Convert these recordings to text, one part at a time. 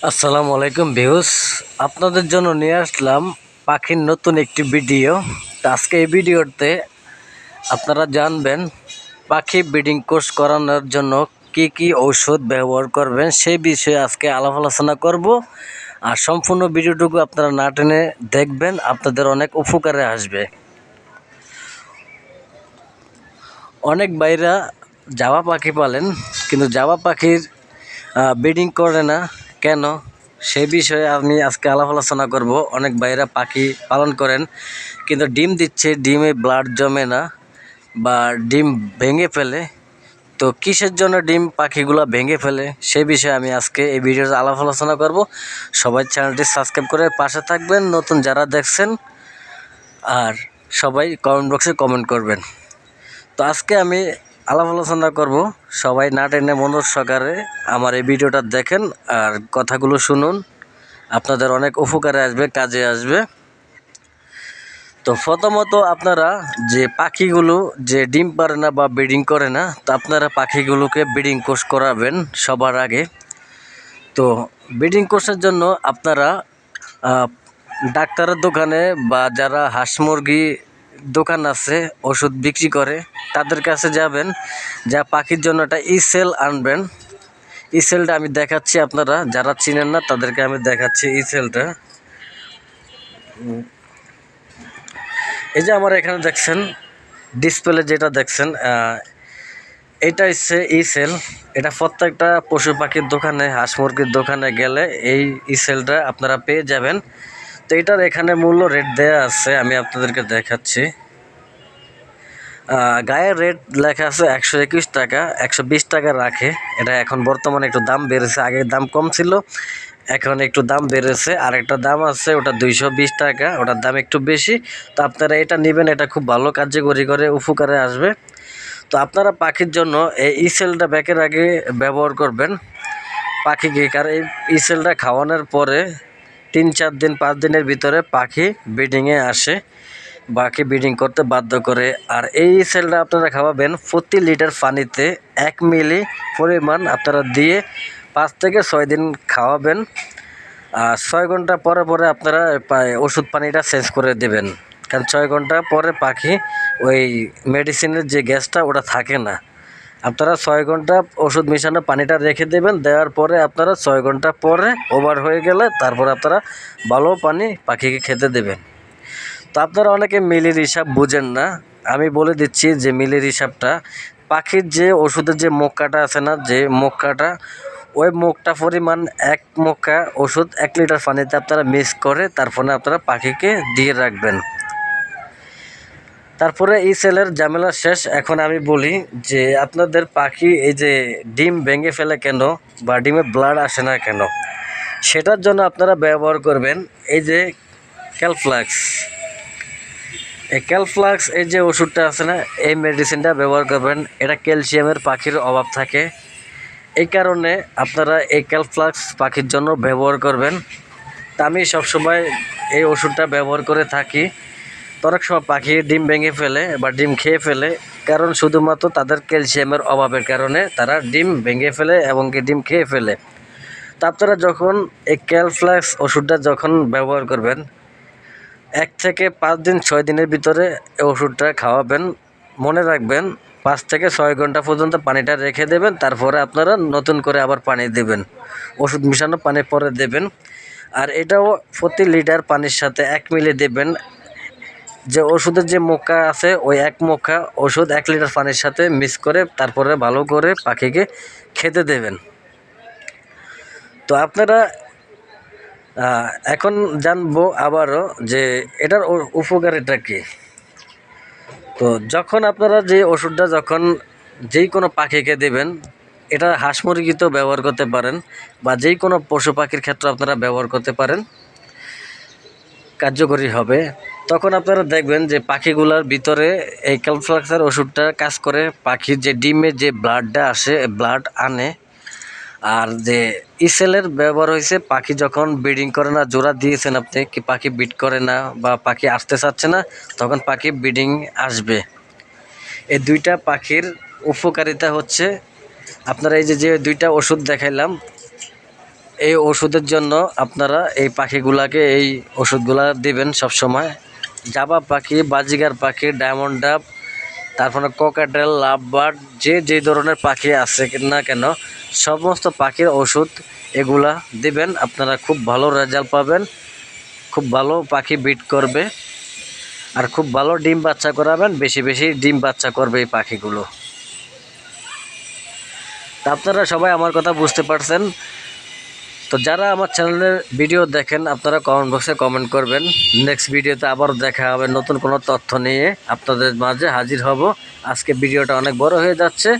আসসালামু আলাইকুম ভিউস, আপনাদের জন্য নিয়ে আসলাম পাখির নতুন একটি ভিডিও। তো আজকে এই ভিডিওতে আপনারা জানবেন পাখি ব্রিডিং কোর্স করানোর জন্য কি কি ঔষধ ব্যবহার করবেন সেই বিষয়ে আজকে আলাপ আলোচনা করব। আর সম্পূর্ণ ভিডিওটুকু আপনারা না টেনে দেখবেন, আপনাদের অনেক উপকারে আসবে। অনেক ভাইরা জাভা পাখি পালেন, কিন্তু জাভা পাখির ব্রিডিং করে না কেন, সে বিষয়ে আমি আজকে আলাপ আলোচনা করব। অনেক ভাইরা পাখি পালন করেন কিন্তু ডিম দিচ্ছে, ডিমে ব্লাড জমে না বা ডিম ভেঙে ফেলে। তো কিসের জন্য ডিম পাখিগুলো ভেঙে ফেলে সে বিষয়ে আমি আজকে এই ভিডিওতে আলাপ আলোচনা করব। সবাই চ্যানেলটি সাবস্ক্রাইব করে পাশে থাকবেন, নতুন যারা দেখছেন, আর সবাই কমেন্ট বক্সে কমেন্ট করবেন। তো আজকে আমি আলাপ আলোচনা করব, সবাই না টেনে মনোযোগ সহকারে আমার এই ভিডিওটা দেখেন আর কথাগুলো শুনুন, আপনাদের অনেক উপকারে আসবে, কাজে আসবে। তো প্রথমত আপনারা যে পাখিগুলো যে ডিম পারে না বা ব্রিডিং করে না, তো আপনারা পাখিগুলোকে ব্রিডিং কোর্স করাবেন সবার আগে। তো ব্রিডিং কোর্সের জন্য আপনারা ডাক্তারের দোকানে বা যারা হাঁস মুরগি দোকান আছে ওষুধ বিক্রি করে তাদের কাছে যাবেন, যা পাখির জন্য একটা ইসেল আনবেন। ইসেলটা আমি দেখাচ্ছি, আপনারা যারা চিনেন না তাদেরকে আমি দেখাচ্ছি ইসেলটা। এই যে আমার এখানে দেখছেন ডিসপ্লে যেটা দেখছেন, এটা হচ্ছে ইসেল। এটা প্রত্যেকটা পশু পাখির দোকানে, হাঁস মুরগির দোকানে গেলে এই ইসেলটা আপনারা পেয়ে যাবেন। তো এটার এখানে মূল্য রেট দেয়া আছে, আমি আপনাদেরকে দেখাচ্ছি। গায়ের রেট লেখা আছে 121 টাকা, 120 টাকা রাখে। এটা এখন বর্তমানে একটু দাম বেড়েছে, আগে দাম কম ছিল, এখন একটু দাম বেড়েছে। আর একটা দাম আছে ওটা 220 টাকা, ওটার দাম একটু বেশি। তো আপনারা এটা নেবেন, এটা খুব ভালো কার্যকরী করে, উপকারে আসবে। তো আপনারা পাখির জন্য এই ইসেলটা ব্যাকের আগে ব্যবহার করবেন পাখিকে, কারণ এই ইসেলটা খাওয়ানোর পরে 3-4 দিন 5 দিনের ভিতরে পাখি ব্রিডিংয়ে আসে, পাখি ব্রিডিং করতে বাধ্য করে। আর এই সেলটা আপনারা খাওয়াবেন প্রতি লিটার পানিতে 1 মিলি পরিমাণ আপনারা দিয়ে 5 থেকে 6 দিন খাওয়াবেন। আর 6 ঘন্টা পরে পরে আপনারা ওষুধ পানিটা চেঞ্জ করে দেবেন, কারণ 6 ঘন্টা পরে পাখি ওই মেডিসিনের যে গ্যাসটা ওটা থাকে না। আপনারা 6 ঘন্টা ওষুধ মিশানো পানিটা রেখে দেবেন, দেওয়ার পরে আপনারা 6 ঘন্টা পরে ওভার হয়ে গেলে তারপরে আপনারা ভালো পানি পাখিকে খেতে দেবেন। তো আপনারা অনেকে মিলির হিসাব বুঝেন না, আমি বলে দিচ্ছি যে মিলির হিসাবটা। পাখির যে ওষুধের যে মক্কাটা আছে না, যে মক্কাটা, ওই মগটা পরিমাণ 1 মক্কা ওষুধ 1 লিটার পানিতে আপনারা মিক্স করে তারপরে আপনারা পাখিকে দিয়ে রাখবেন। তারপরে এই সেলের ঝামেলা শেষ। এখন আমি বলি যে আপনাদের পাখি এই যে ডিম ভেঙে ফেলে কেন বা ডিমে ব্লাড আসে না কেন, সেটার জন্য আপনারা ব্যবহার করবেন এই যে ক্যালফ্লাক্স। এই ক্যালফ্লাক্স এই যে ওষুধটা আছে না, এই মেডিসিনটা ব্যবহার করবেন। এটা ক্যালসিয়ামের পাখির অভাব থাকে, এই কারণে আপনারা এই ক্যালফ্লাক্স পাখির জন্য ব্যবহার করবেন। তা আমি সবসময় এই ওষুধটা ব্যবহার করে থাকি। তো অনেক সময় পাখি ডিম ভেঙে ফেলে বা ডিম খেয়ে ফেলে, কারণ শুধুমাত্র তাদের ক্যালসিয়ামের অভাবের কারণে তারা ডিম ভেঙে ফেলে এবং কি ডিম খেয়ে ফেলে। তা আপনারা যখন এই ক্যালফ্লাক্স ওষুধটা যখন ব্যবহার করবেন, 1 থেকে 5 দিন 6 দিনের ভিতরে এই ওষুধটা খাওয়াবেন। মনে রাখবেন 5 থেকে 6 ঘন্টা পর্যন্ত পানিটা রেখে দেবেন, তারপরে আপনারা নতুন করে আবার পানি দেবেন, ওষুধ মিশানো পানি পরে দেবেন। আর এটাও প্রতি লিটার পানির সাথে 1 মিলি দেবেন। যে ওষুধের যে মক্কা আছে ওই 1 মক্কা ওষুধ 1 লিটার পানির সাথে মিক্স করে তারপরে ভালো করে পাখিকে খেতে দেবেন। তো আপনারা এখন জানবো আবারও যে এটার উপকারিতা কী। তো যখন আপনারা যে ওষুধটা যখন যেই কোনো পাখিকে দেবেন, এটা হাঁস মুরগিতেও ব্যবহার করতে পারেন বা যেই কোনো পশু পাখির ক্ষেত্রে আপনারা ব্যবহার করতে পারেন, কার্যকরী হবে। তখন আপনারা দেখবেন যে পাখিগুলোর ভিতরে এই ক্যালফ্লাক্সের ওষুধটা কাজ করে, পাখির যে ডিমে যে ব্লাডটা আসে ব্লাড আনে। আর যে ইসেলের ব্যবহার হয়েছে পাখি যখন ব্রিডিং করে না, জোড়া দিয়েছেন আপনি কি পাখি ব্রিড করে না বা পাখি আসতে চাচ্ছে না, তখন পাখি ব্রিডিং আসবে। এই দুইটা পাখির উপকারিতা হচ্ছে, আপনারা এই যে যে দুইটা ওষুধ দেখাইলাম, এই ওষুধের জন্য আপনারা এই পাখিগুলাকে এই ওষুধগুলা দিবেন সব সময়। জাবা পাখি, বাজিগার পাখি, ডায়মন্ড ডাব, তারপরে ককাটেল, লাভবার্ড, যে ধরনের পাখি আছে না কেন সমস্ত পাখির ওষুধ এগুলা দিবেন। আপনারা খুব ভালো রেজাল্ট পাবেন, খুব ভালো পাখি বিট করবে আর খুব ভালো ডিম বাচ্চা করাবেন, বেশি বেশি ডিম বাচ্চা করবে এই পাখিগুলো। তা আপনারা সবাই আমার কথা বুঝতে পারছেন। তো যারা আমার চ্যানেলের ভিডিও দেখেন আপনারা কমেন্ট বক্সে কমেন্ট করবেন। নেক্সট ভিডিওতে আবার দেখা হবে নতুন কোনো তথ্য নিয়ে আপনাদের মাঝে হাজির হব। আজকে ভিডিওটা অনেক বড় হয়ে যাচ্ছে,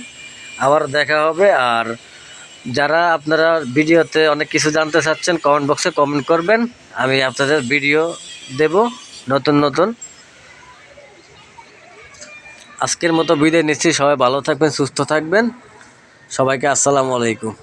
আবার দেখা হবে। আর যারা আপনারা ভিডিওতে অনেক কিছু জানতে চাচ্ছেন কমেন্ট বক্সে কমেন্ট করবেন, আমি আপনাদের ভিডিও দেব নতুন নতুন। আজকের মতো বিদায় নিচ্ছি, সবাই ভালো থাকবেন, সুস্থ থাকবেন। সবাইকে আসসালামু আলাইকুম।